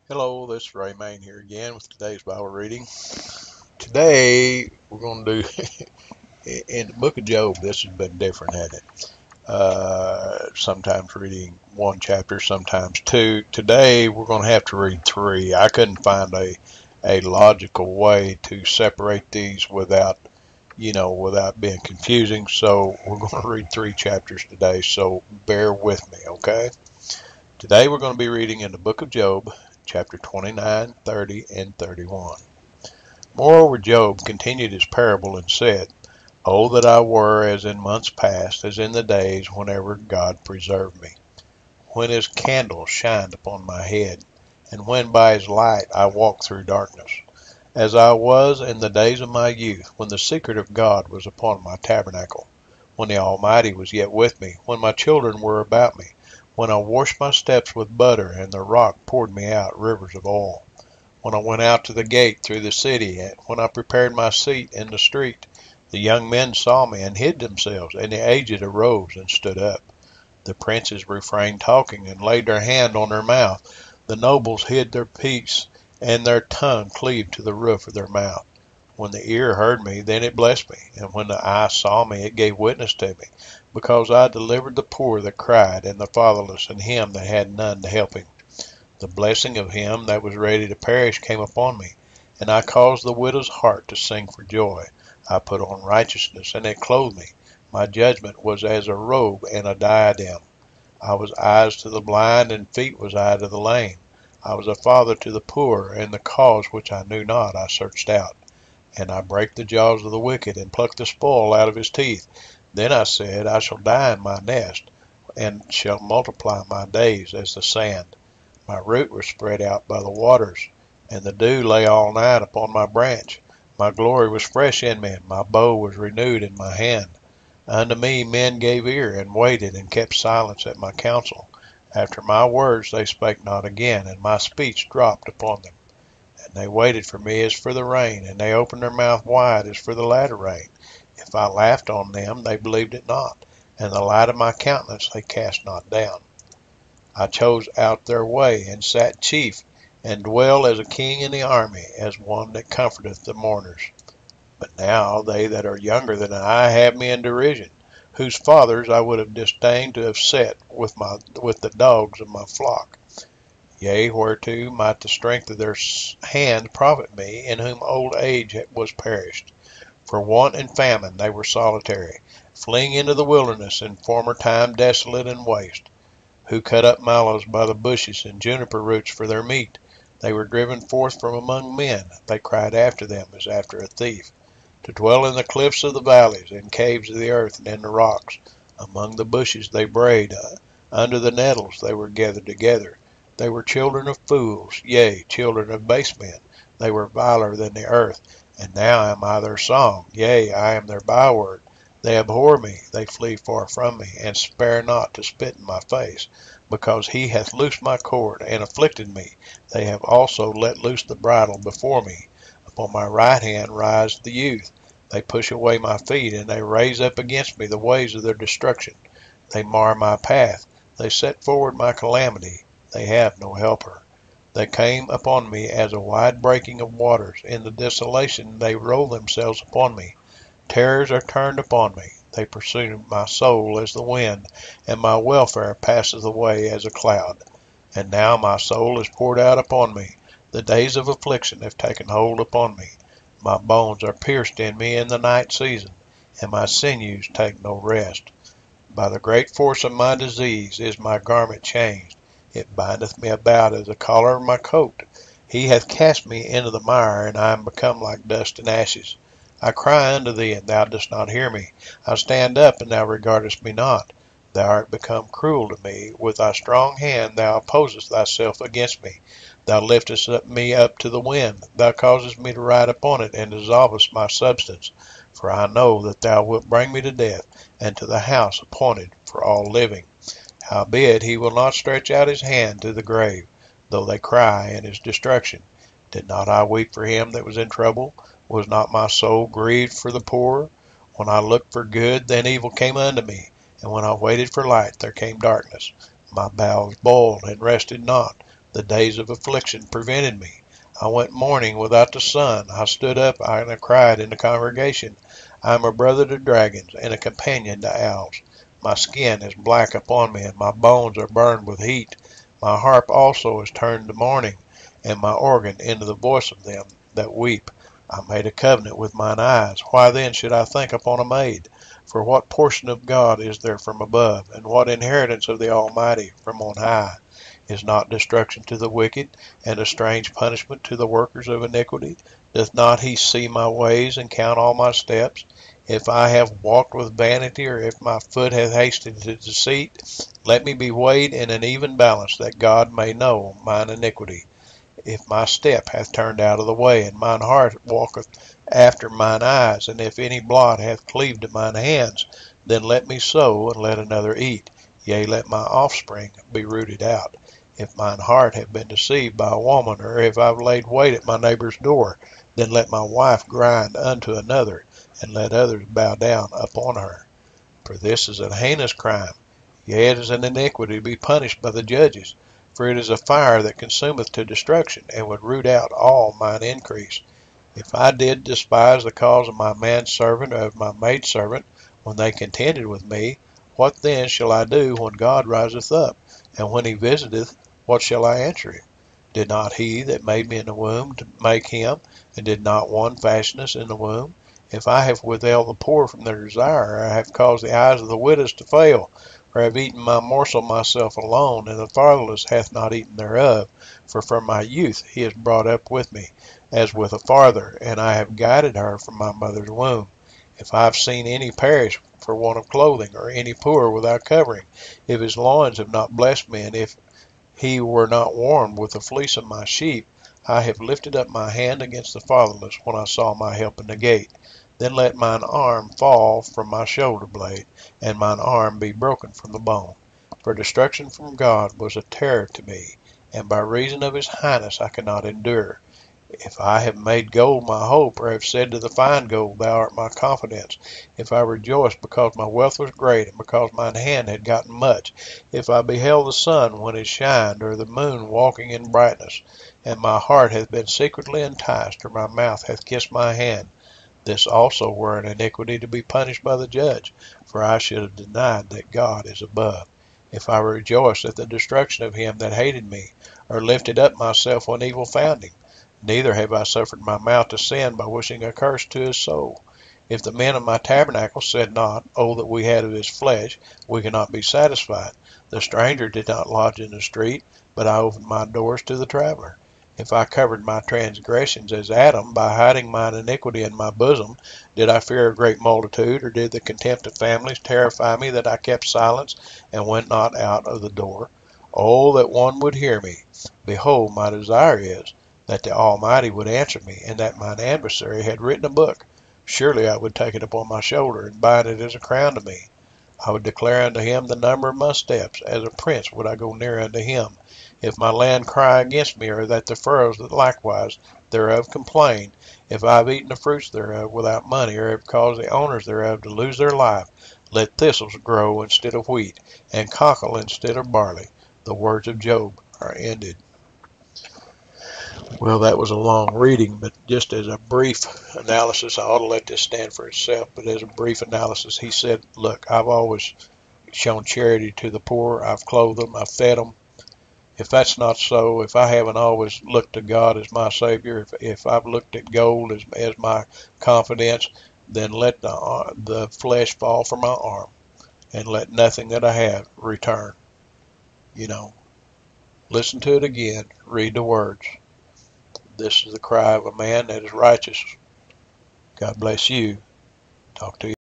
Hello, this is Ray Main here again with today's Bible reading. Today we're going to do in the book of Job. This has been different, hasn't it? Sometimes reading one chapter, sometimes two. Today we're going to have to read three. I couldn't find a logical way to separate these without being confusing. So we're going to read three chapters today. So bear with me, okay? Today we're going to be reading in the book of Job, chapter 29, 30, and 31. Moreover, Job continued his parable and said, Oh, that I were as in months past, as in the days whenever God preserved me, when his candle shined upon my head, and when by his light I walked through darkness, as I was in the days of my youth, when the secret of God was upon my tabernacle, when the Almighty was yet with me, when my children were about me, when I washed my steps with butter, and the rock poured me out rivers of oil, when I went out to the gate through the city, and when I prepared my seat in the street, the young men saw me and hid themselves, and the aged arose and stood up. The princes refrained talking, and laid their hand on their mouth. The nobles hid their peace, and their tongue cleaved to the roof of their mouth. When the ear heard me, then it blessed me, and when the eye saw me, it gave witness to me, because I delivered the poor that cried, and the fatherless, and him that had none to help him. The blessing of him that was ready to perish came upon me, and I caused the widow's heart to sing for joy. I put on righteousness, and it clothed me. My judgment was as a robe and a diadem. I was eyes to the blind, and feet was I to the lame. I was a father to the poor, and the cause which I knew not I searched out. And I brake the jaws of the wicked, and plucked the spoil out of his teeth. Then I said, I shall die in my nest, and shall multiply my days as the sand. My root was spread out by the waters, and the dew lay all night upon my branch. My glory was fresh in me, and my bow was renewed in my hand. Unto me men gave ear, and waited, and kept silence at my counsel. After my words they spake not again, and my speech dropped upon them. And they waited for me as for the rain, and they opened their mouth wide as for the latter rain. If I laughed on them, they believed it not, and the light of my countenance they cast not down. I chose out their way, and sat chief, and dwell as a king in the army, as one that comforteth the mourners. But now they that are younger than I have me in derision, whose fathers I would have disdained to have set with the dogs of my flock. Yea, whereto might the strength of their hand profit me, in whom old age was perished? For want and famine they were solitary, fleeing into the wilderness, in former time desolate and waste. Who cut up mallows by the bushes, and juniper roots for their meat? They were driven forth from among men. They cried after them as after a thief. To dwell in the cliffs of the valleys, in caves of the earth, and in the rocks. Among the bushes they brayed, under the nettles they were gathered together. They were children of fools, yea, children of base men. They were viler than the earth. And now am I their song, yea, I am their byword. They abhor me, they flee far from me, and spare not to spit in my face. Because he hath loosed my cord, and afflicted me, they have also let loose the bridle before me. Upon my right hand rise the youth. They push away my feet, and they raise up against me the ways of their destruction. They mar my path. They set forward my calamity. They have no helper. They came upon me as a wide breaking of waters. In the desolation they roll themselves upon me. Terrors are turned upon me. They pursue my soul as the wind, and my welfare passeth away as a cloud. And now my soul is poured out upon me. The days of affliction have taken hold upon me. My bones are pierced in me in the night season, and my sinews take no rest. By the great force of my disease is my garment changed. It bindeth me about as the collar of my coat. He hath cast me into the mire, and I am become like dust and ashes. I cry unto thee, and thou dost not hear me. I stand up, and thou regardest me not. Thou art become cruel to me. With thy strong hand thou opposest thyself against me. Thou liftest me up to the wind. Thou causest me to ride upon it, and dissolvest my substance. For I know that thou wilt bring me to death, and to the house appointed for all living. Howbeit he will not stretch out his hand to the grave, though they cry in his destruction. Did not I weep for him that was in trouble? Was not my soul grieved for the poor? When I looked for good, then evil came unto me, and when I waited for light, there came darkness. My bowels boiled and rested not. The days of affliction prevented me. I went mourning without the sun. I stood up and I cried in the congregation. I am a brother to dragons and a companion to owls. My skin is black upon me, and my bones are burned with heat. My harp also is turned to mourning, and my organ into the voice of them that weep. I made a covenant with mine eyes. Why then should I think upon a maid? For what portion of God is there from above, and what inheritance of the Almighty from on high? Is not destruction to the wicked, and a strange punishment to the workers of iniquity? Doth not he see my ways, and count all my steps? If I have walked with vanity, or if my foot hath hasted to deceit, let me be weighed in an even balance, that God may know mine iniquity. If my step hath turned out of the way, and mine heart walketh after mine eyes, and if any blot hath cleaved to mine hands, then let me sow, and let another eat. Yea, let my offspring be rooted out. If mine heart have been deceived by a woman, or if I have laid wait at my neighbor's door, then let my wife grind unto another, and let others bow down upon her. For this is an heinous crime, yea, it is an iniquity to be punished by the judges. For it is a fire that consumeth to destruction, and would root out all mine increase. If I did despise the cause of my manservant or of my maidservant, when they contended with me, what then shall I do when God riseth up? And when he visiteth, what shall I answer him? Did not he that made me in the womb to make him, and did not one fashion us in the womb? If I have withheld the poor from their desire, or I have caused the eyes of the widows to fail, or have eaten my morsel myself alone, and the fatherless hath not eaten thereof, for from my youth he is brought up with me, as with a father, and I have guided her from my mother's womb. If I have seen any perish for want of clothing, or any poor without covering, if his loins have not blessed me, and if he were not warmed with the fleece of my sheep, I have lifted up my hand against the fatherless when I saw my help in the gate. Then let mine arm fall from my shoulder blade, and mine arm be broken from the bone. For destruction from God was a terror to me, and by reason of his highness I could not endure. If I have made gold my hope, or have said to the fine gold, thou art my confidence, if I rejoiced because my wealth was great, and because mine hand had gotten much, if I beheld the sun when it shined, or the moon walking in brightness, and my heart hath been secretly enticed, or my mouth hath kissed my hand, this also were an iniquity to be punished by the judge, for I should have denied that God is above. If I rejoiced at the destruction of him that hated me, or lifted up myself when evil found him, neither have I suffered my mouth to sin by wishing a curse to his soul. If the men of my tabernacle said not, Oh, that we had of his flesh, we cannot be satisfied. The stranger did not lodge in the street, but I opened my doors to the traveler. If I covered my transgressions as Adam, by hiding mine iniquity in my bosom, did I fear a great multitude, or did the contempt of families terrify me that I kept silence, and went not out of the door? Oh, that one would hear me! Behold, my desire is, that the Almighty would answer me, and that mine adversary had written a book. Surely I would take it upon my shoulder, and bind it as a crown to me. I would declare unto him the number of my steps. As a prince would I go near unto him. If my land cry against me, or that the furrows that likewise thereof complain, if I have eaten the fruits thereof without money, or have caused the owners thereof to lose their life, let thistles grow instead of wheat, and cockle instead of barley. The words of Job are ended. Well, that was a long reading, but just as a brief analysis, I ought to let this stand for itself, but as a brief analysis, he said, look, I've always shown charity to the poor. I've clothed them. I've fed them. If that's not so, if I haven't always looked to God as my Savior, if I've looked at gold as my confidence, then let the flesh fall from my arm, and let nothing that I have return. You know, listen to it again. Read the words. This is the cry of a man that is righteous. God bless you. Talk to you.